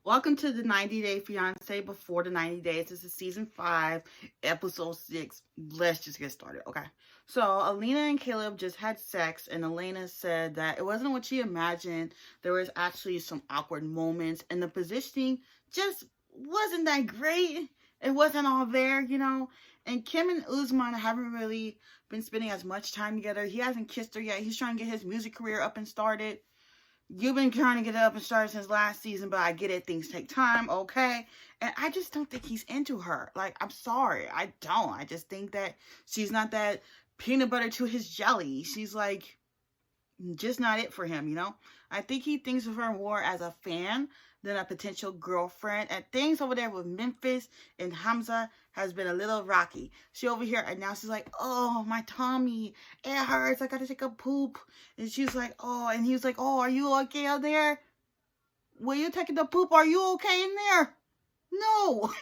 Welcome to the 90 Day Fiancé before the 90 days. This is season 5, episode 6. Let's just get started, okay? So, Alina and Caleb just had sex, and Elena said that it wasn't what she imagined. There was actually some awkward moments, and the positioning just wasn't that great. It wasn't all there. And Kim and Uzman haven't really been spending as much time together. He hasn't kissed her yet. He's trying to get his music career up and started. You've been trying to get it up and started since last season, but I get it. Things take time, okay? And I just don't think he's into her. Like, I'm sorry. I don't. I just think that she's not that peanut butter to his jelly. She's like, just not it for him. I think he thinks of her more as a fan than a potential girlfriend. And things over there with Memphis and Hamza has been a little rocky. She over here and now she's like, oh, my tummy, it hurts. I gotta take a poop. And she's like, oh, and he was like, oh, are you okay out there? Were you taking the poop? Are you okay in there? No.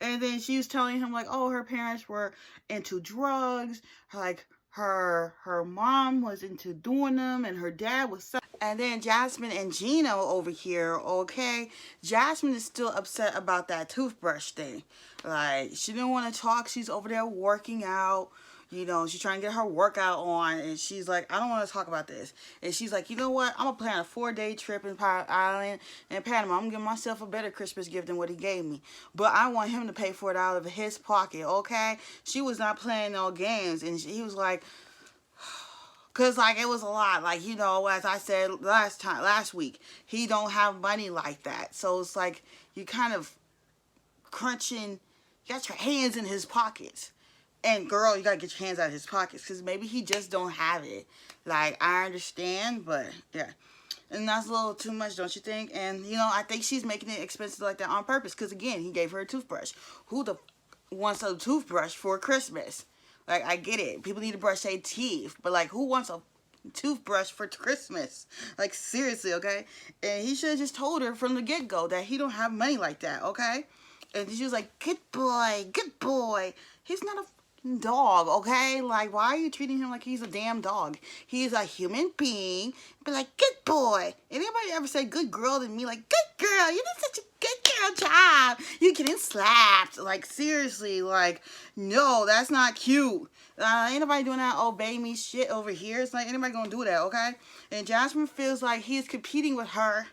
And then she was telling him like, oh, her parents were into drugs. Like her mom was into doing them, and her dad was. And then Jasmine and Gino over here, okay? Jasmine is still upset about that toothbrush thing. Like, she didn't want to talk. She's over there working out. She's trying to get her workout on, and she's like, I don't want to talk about this. And she's like, you know what? I'm going to plan a 4-day trip in Pirate Island and Panama. I'm going to give myself a better Christmas gift than what he gave me. But I want him to pay for it out of his pocket, okay? She was not playing no games, and he was like, because, like, it was a lot. Like, as I said last week, he don't have money like that. So it's like you kind of crunching, you got your hands in his pockets. And, girl, you got to get your hands out of his pockets because maybe he just don't have it. Like, I understand, but, yeah. And that's a little too much, don't you think? And, I think she's making it expensive like that on purpose because, again, he gave her a toothbrush. Who the wants a toothbrush for Christmas? Like, I get it. People need to brush their teeth. But, like, who wants a toothbrush for Christmas? Like, seriously, okay? And he should have just told her from the get-go that he don't have money like that, okay? And she was like, good boy, good boy. He's not a dog, okay? Like, why are you treating him like he's a damn dog? He's a human being. Be like, good boy. Anybody ever say good girl to me? Like, good girl, you did such a good girl job. You getting slapped. Like, seriously, like, no, that's not cute. Ain't nobody doing that obey me shit over here. It's like, anybody gonna do that, okay? And Jasmine feels like he's competing with her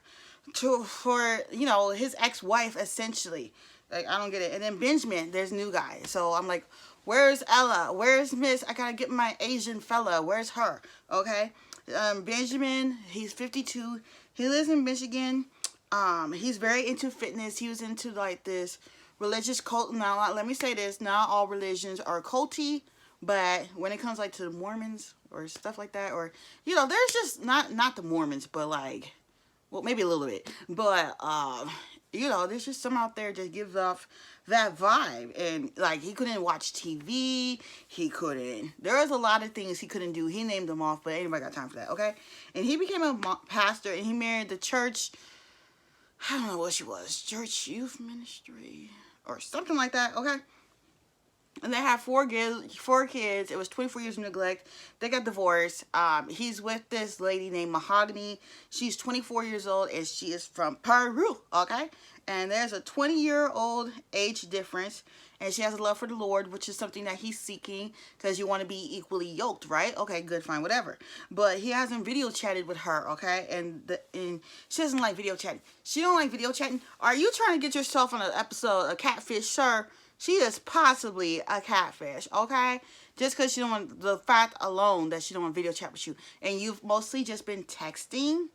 for his ex-wife, essentially. Like, I don't get it. And then Benjamin, there's new guy. So I'm like, where's Ella? Where's Miss? I gotta get my Asian fella. Where's her? Okay. Benjamin, he's 52. He lives in Michigan. He's very into fitness. He was into like this religious cult. Now, let me say this: not all religions are culty, but when it comes like to the Mormons or stuff like that, or there's just not the Mormons, but like, well, maybe a little bit, but there's just some out there that gives off that vibe. And like, he couldn't watch TV, there was a lot of things he couldn't do. He named them off, but anybody got time for that, okay? And he became a pastor, and he married the church, I don't know what she was, church youth ministry or something like that, okay? And they have 4 kids. It was 24 years of neglect. They got divorced. He's with this lady named Mahogany. She's 24 years old, and she is from Peru, okay? And there's a 20-year-old age difference, and she has a love for the Lord, which is something that he's seeking because you want to be equally yoked, right? Okay, good, fine, whatever. But he hasn't video chatted with her, okay? And she doesn't like video chatting. She don't like video chatting. Are you trying to get yourself on an episode of Catfish, sir? She is possibly a catfish, okay? Just because she don't want the fact alone that she don't want video chat with you. And you've mostly just been texting,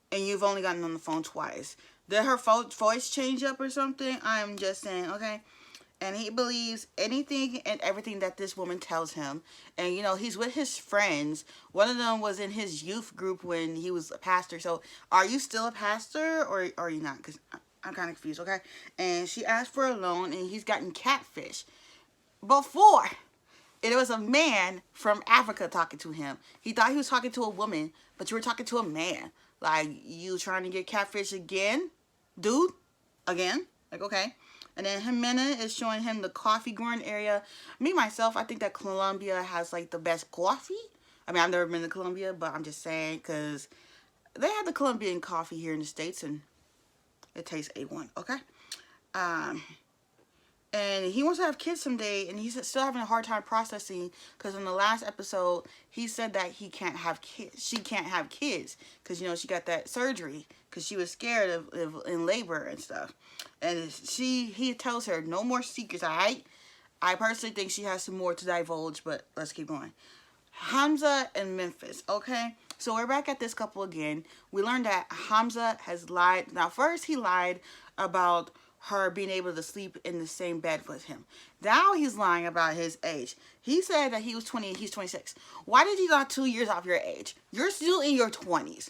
and you've only gotten on the phone twice. Did her voice change up or something? I'm just saying, okay? And he believes anything and everything that this woman tells him. And, he's with his friends. One of them was in his youth group when he was a pastor. So, are you still a pastor, or are you not? Because I'm kind of confused, okay? And she asked for a loan, and he's gotten catfish. Before, it was a man from Africa talking to him. He thought he was talking to a woman, but you were talking to a man. Like, you trying to get catfish again? Dude? Again? Like, okay. And then Jimena is showing him the coffee growing area. Me, myself, I think that Colombia has, like, the best coffee. I mean, I've never been to Colombia, but I'm just saying, because they have the Colombian coffee here in the States, and It tastes A1, okay? Um, and he wants to have kids someday, and he's still having a hard time processing because in the last episode he said that he can't have kids. She can't have kids because she got that surgery because she was scared of in labor and stuff. And he tells her no more secrets. Alright, I personally think she has some more to divulge, but let's keep going. Hamza and Memphis, okay? So we're back at this couple again. We learned that Hamza has lied. Now, first he lied about her being able to sleep in the same bed with him. Now he's lying about his age. He said that he was 20 and he's 26. Why did you got 2 years off your age? You're still in your 20s.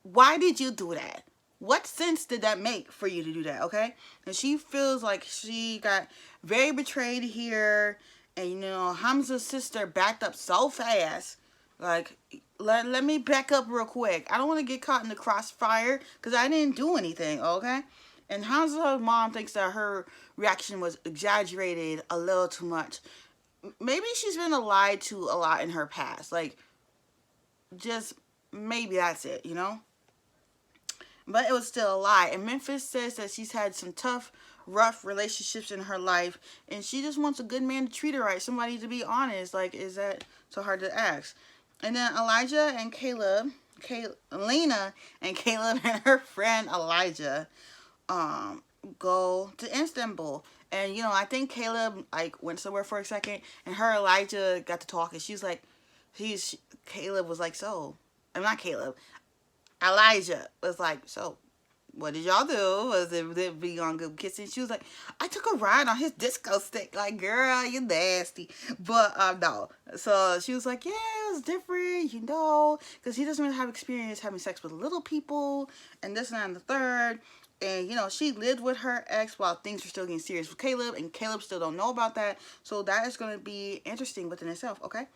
Why did you do that? What sense did that make for you to do that, okay? And she feels like she got very betrayed here. And, Hamza's sister backed up so fast. Like, let me back up real quick. I don't want to get caught in the crossfire because I didn't do anything, okay? And Hamza's mom thinks that her reaction was exaggerated a little too much. Maybe she's been lied to a lot in her past. Like, just maybe that's it, But it was still a lie. And Memphis says that she's had some tough, rough relationships in her life, and she just wants a good man to treat her right, somebody to be honest. Like, is that so hard to ask? And then Elijah and Lena and Caleb and her friend Elijah go to Istanbul. And I think Caleb went somewhere for a second, and her Elijah got to talk, and she's like, Caleb was like, so I'm not Caleb. Elijah was like, so what did y'all do? Was it be on good kissing? She was like, I took a ride on his disco stick. Like, girl, you nasty. But no. So she was like, yeah, it was different, because he doesn't really have experience having sex with little people and this and that and the third. And, she lived with her ex while things were still getting serious with Caleb, and Caleb still don't know about that. So that is going to be interesting within itself, okay?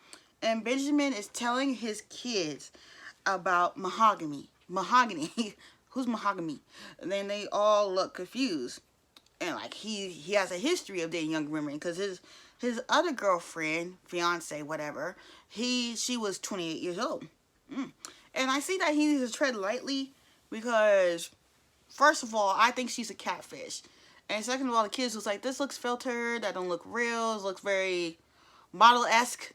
And Benjamin is telling his kids about mahogany. Who's mahogany? And then they all look confused. And he has a history of dating younger women because his other girlfriend, fiance, whatever, she was 28 years old. And I see that he needs to tread lightly because, first of all, I think she's a catfish. And second of all, the kids was like, this looks filtered, that don't look real, it looks very model-esque,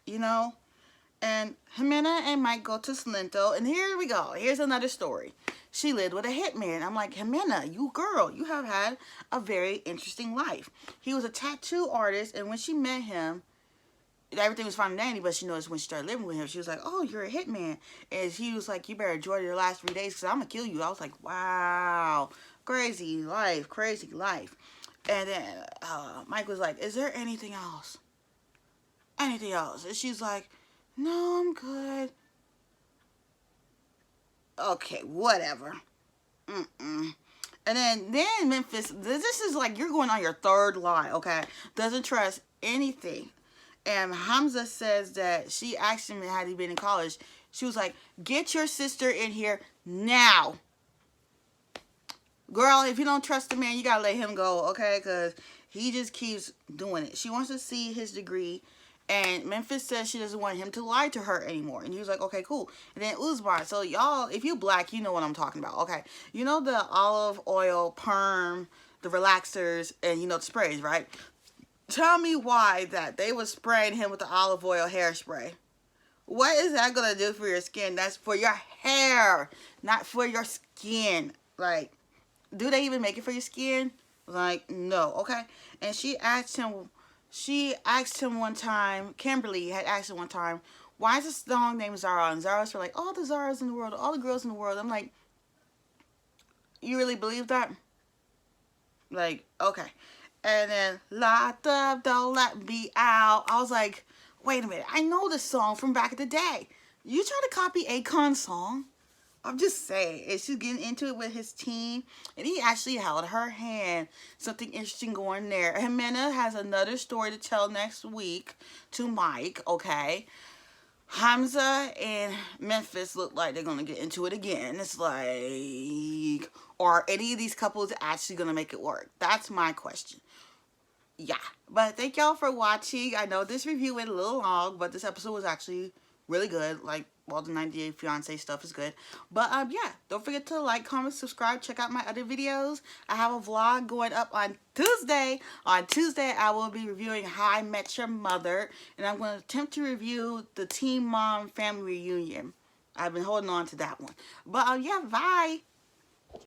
And Jimena and Mike go to Salento, and here we go. Here's another story. She lived with a hitman. I'm like, Jimena, you have had a very interesting life. He was a tattoo artist, and when she met him, everything was fine and dandy, but she noticed when she started living with him, she was like, oh, you're a hitman. And he was like, you better enjoy your last 3 days because I'm going to kill you. I was like, wow, crazy life, crazy life. And then Mike was like, is there anything else? Anything else? And she's like, no, I'm good. Okay, whatever. And then Memphis, this is like you're going on your third lie, okay? Doesn't trust anything. And Hamza says that she asked him had he been in college. She was like, get your sister in here now. Girl, if you don't trust the man, you gotta let him go, okay? Because he just keeps doing it. She wants to see his degree. And Memphis says she doesn't want him to lie to her anymore. And he was like, okay, cool. And then Uzbar. So y'all, if you black, you know what I'm talking about. Okay. You know the olive oil, perm, the relaxers, and the sprays, right? Tell me why that they was spraying him with the olive oil hairspray. What is that going to do for your skin? That's for your hair, not for your skin. Like, do they even make it for your skin? Like, no. Okay. And she asked him one time, Kimberly had asked him one time, why is this song named Zara? And Zara's were like, all the Zaras in the world, all the girls in the world. I'm like, you really believe that? Like, okay. And then, locked up, don't let me out. I was like, wait a minute, I know this song from back in the day. You try to copy Akon's song? I'm just saying, and she's getting into it with his team, and he actually held her hand. Something interesting going there. Jimena has another story to tell next week to Mike, okay? Hamza and Memphis look like they're going to get into it again. It's like, are any of these couples actually going to make it work? That's my question. Yeah, but thank y'all for watching. I know this review went a little long, but this episode was actually really good. Like, well, the 90 Day Fiancé stuff is good. But yeah, don't forget to like, comment, subscribe, check out my other videos. I have a vlog going up on Tuesday. On Tuesday, I will be reviewing How I Met Your Mother, and I'm going to attempt to review the Teen Mom Family Reunion. I've been holding on to that one. But yeah, bye.